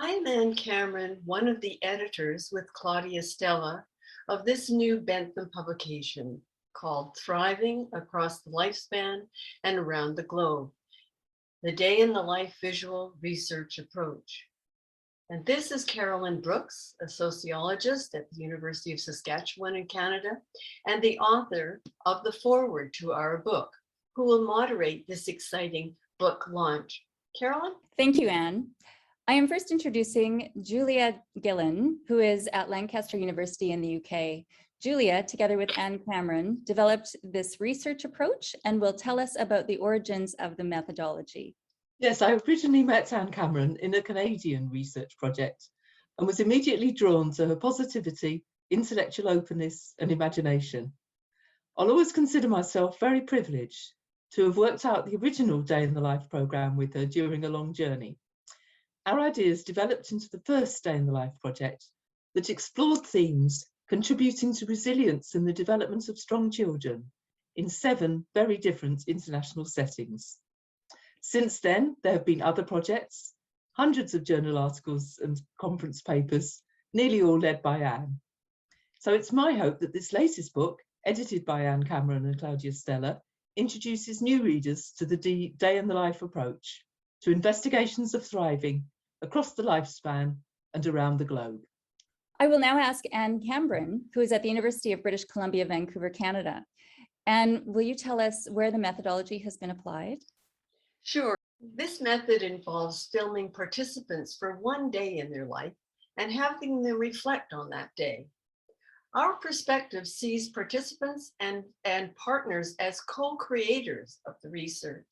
I'm Ann Cameron, one of the editors with Claudia Stella of this new Bentham publication called Thriving Across the Lifespan and Around the Globe, the Day in the Life Visual Research Approach. And this is Carolyn Brooks, a sociologist at the University of Saskatchewan in Canada, and the author of the foreword to our book, who will moderate this exciting book launch. Carolyn? Thank you, Anne. I am first introducing Julia Gillen, who is at Lancaster University in the UK. Julia, together with Anne Cameron, developed this research approach and will tell us about the origins of the methodology. Yes, I originally met Anne Cameron in a Canadian research project and was immediately drawn to her positivity, intellectual openness and imagination. I'll always consider myself very privileged to have worked out the original Day in the Life programme with her during a long journey. Our ideas developed into the first Day in the Life project that explored themes contributing to resilience in the development of strong children in 7 very different international settings. Since then, there have been other projects, hundreds of journal articles and conference papers, nearly all led by Anne. So it's my hope that this latest book, edited by Anne Cameron and Claudia Stella, introduces new readers to the Day in the Life approach, to investigations of thriving across the lifespan and around the globe. I will now ask Anne Cameron, who is at the University of British Columbia, Vancouver, Canada. Anne, will you tell us where the methodology has been applied? Sure. This method involves filming participants for one day in their life and having them reflect on that day. Our perspective sees participants and partners as co-creators of the research.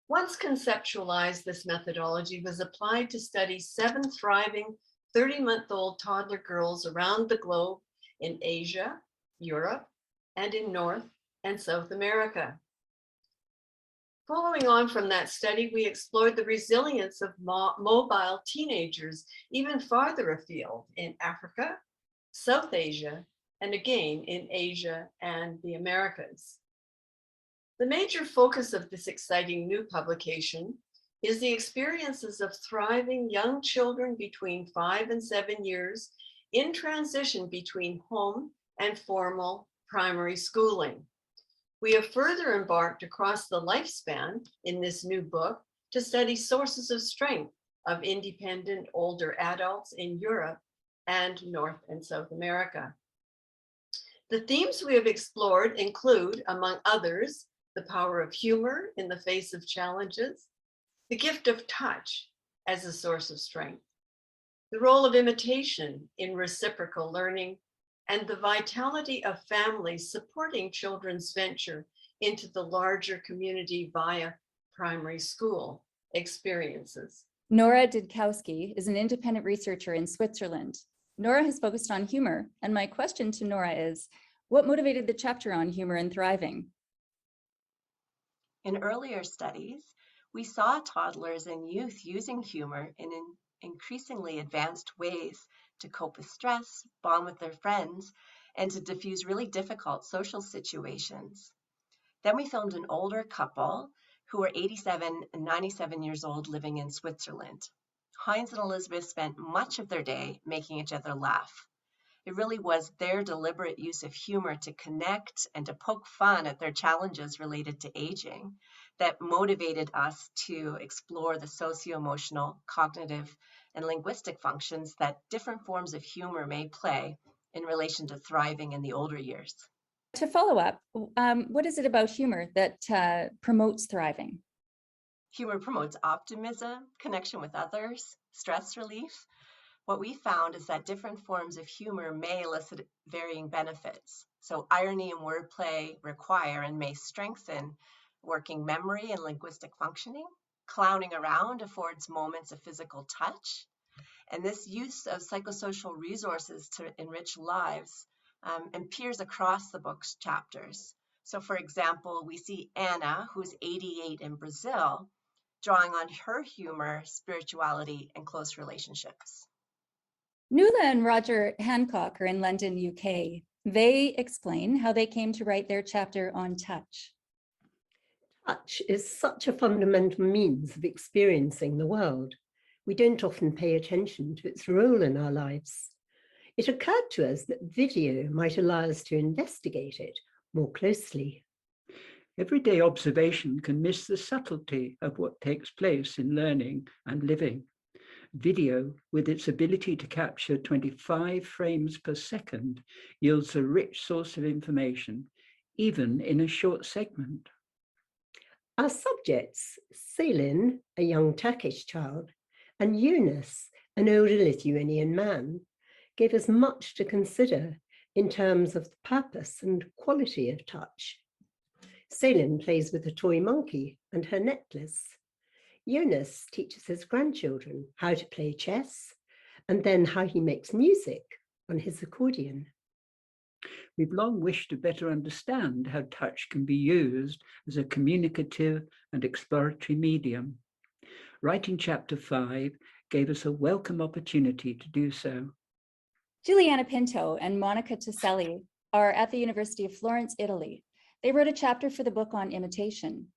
Once conceptualized, this methodology was applied to study 7 thriving 30-month-old toddler girls around the globe in Asia, Europe, and in North and South America. Following on from that study, we explored the resilience of mobile teenagers even farther afield in Africa, South Asia, and again in Asia and the Americas. The major focus of this exciting new publication is the experiences of thriving young children between 5 and 7 years in transition between home and formal primary schooling. We have further embarked across the lifespan in this new book to study sources of strength of independent older adults in Europe and North and South America. The themes we have explored include, among others, the power of humor in the face of challenges, the gift of touch as a source of strength, the role of imitation in reciprocal learning, and the vitality of families supporting children's venture into the larger community via primary school experiences. Nora Didkowski is an independent researcher in Switzerland. Nora has focused on humor, and my question to Nora is, what motivated the chapter on humor and thriving? In earlier studies, we saw toddlers and youth using humor in increasingly advanced ways to cope with stress, bond with their friends, and to diffuse really difficult social situations. Then we filmed an older couple who were 87 and 97 years old living in Switzerland. Heinz and Elizabeth spent much of their day making each other laugh. It really was their deliberate use of humor to connect and to poke fun at their challenges related to aging that motivated us to explore the socio-emotional, cognitive, and linguistic functions that different forms of humor may play in relation to thriving in the older years. To follow up, what is it about humor that promotes thriving? Humor promotes optimism, connection with others, stress relief. What we found is that different forms of humor may elicit varying benefits. So irony and wordplay require and may strengthen working memory and linguistic functioning. Clowning around affords moments of physical touch. And this use of psychosocial resources to enrich lives appears across the book's chapters. So for example, we see Anna, who's 88 in Brazil, drawing on her humor, spirituality, and close relationships. Nuala and Roger Hancock are in London, UK. They explain how they came to write their chapter on touch. Touch is such a fundamental means of experiencing the world. we don't often pay attention to its role in our lives. It occurred to us that video might allow us to investigate it more closely. Everyday observation can miss the subtlety of what takes place in learning and living. Video, with its ability to capture 25 frames per second, yields a rich source of information, even in a short segment. Our subjects, Selin, a young Turkish child, and Yunus, an older Lithuanian man, gave us much to consider in terms of the purpose and quality of touch. Selin plays with a toy monkey and her necklace. Yunus teaches his grandchildren how to play chess and then how he makes music on his accordion. We've long wished to better understand how touch can be used as a communicative and exploratory medium. Writing Chapter 5 gave us a welcome opportunity to do so. Juliana Pinto and Monica Toselli are at the University of Florence, Italy. They wrote a chapter for the book on imitation.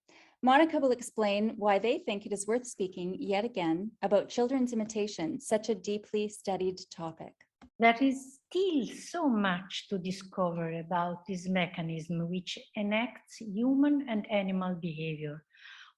Monica will explain why they think it is worth speaking yet again about children's imitation, such a deeply studied topic. There is still so much to discover about this mechanism which enacts human and animal behavior.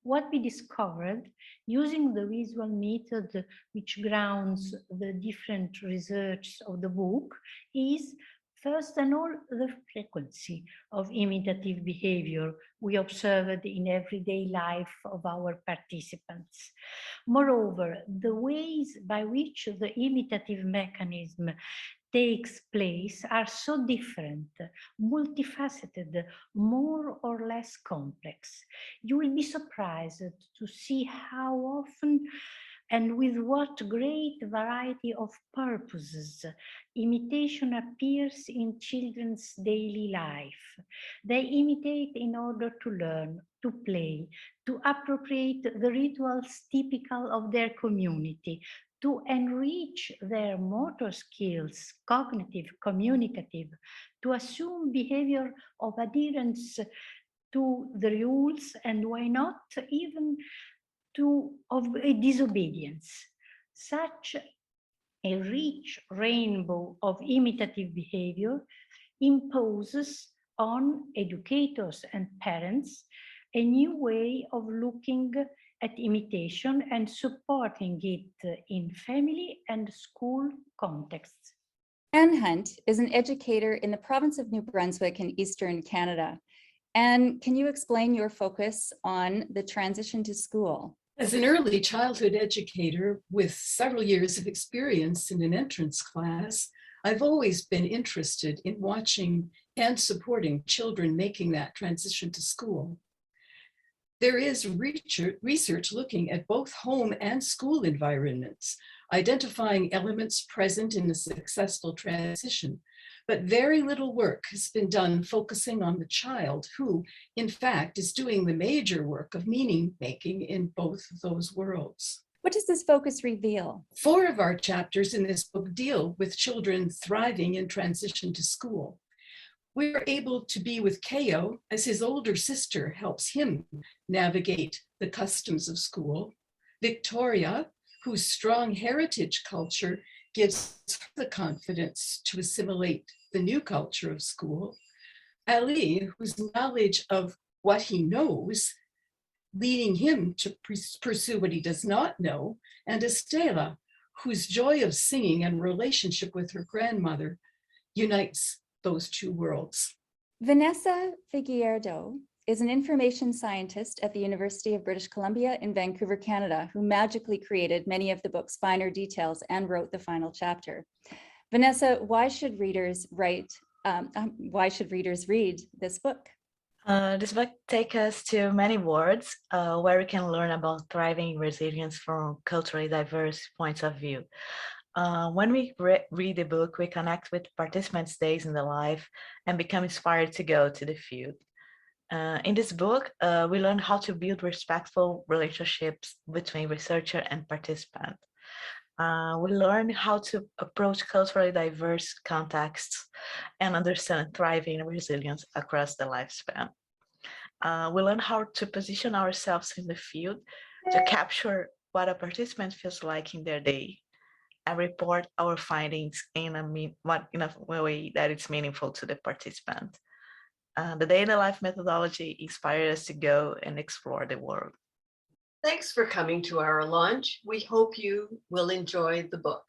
What we discovered using the visual method which grounds the different research of the book is, first and all, the frequency of imitative behavior we observed in everyday life of our participants. Moreover, the ways by which the imitative mechanism takes place are so different, multifaceted, more or less complex. You will be surprised to see how often and with what great variety of purposes imitation appears in children's daily life. They imitate in order to learn, to play, to appropriate the rituals typical of their community, to enrich their motor skills, cognitive, communicative, to assume behavior of adherence to the rules, and why not even of a disobedience. Such a rich rainbow of imitative behavior imposes on educators and parents a new way of looking at imitation and supporting it in family and school contexts. Anne Hunt is an educator in the province of New Brunswick in Eastern Canada. Anne, can you explain your focus on the transition to school? As an early childhood educator with several years of experience in an entrance class, I've always been interested in watching and supporting children making that transition to school. There is research looking at both home and school environments, identifying elements present in a successful transition, but very little work has been done focusing on the child who, in fact, is doing the major work of meaning making in both of those worlds. What does this focus reveal? 4 of our chapters in this book deal with children thriving in transition to school. We're able to be with Keo as his older sister helps him navigate the customs of school. Victoria, whose strong heritage culture gives her the confidence to assimilate the new culture of school. Ali, whose knowledge of what he knows, leading him to pursue what he does not know. And Stella, whose joy of singing and relationship with her grandmother unites those two worlds. Vanessa Figueiredo is an information scientist at the University of British Columbia in Vancouver, Canada, who magically created many of the book's finer details and wrote the final chapter. Vanessa, why should readers read this book? This book takes us to many worlds where we can learn about thriving resilience from culturally diverse points of view. When we read the book, we connect with participants' days in the life and become inspired to go to the field. In this book, we learn how to build respectful relationships between researcher and participant. We learn how to approach culturally diverse contexts and understand thriving resilience across the lifespan. We learn how to position ourselves in the field to capture what a participant feels like in their day and report our findings in a way that it's meaningful to the participant. The daily life methodology inspires us to go and explore the world. Thanks for coming to our launch. We hope you will enjoy the book.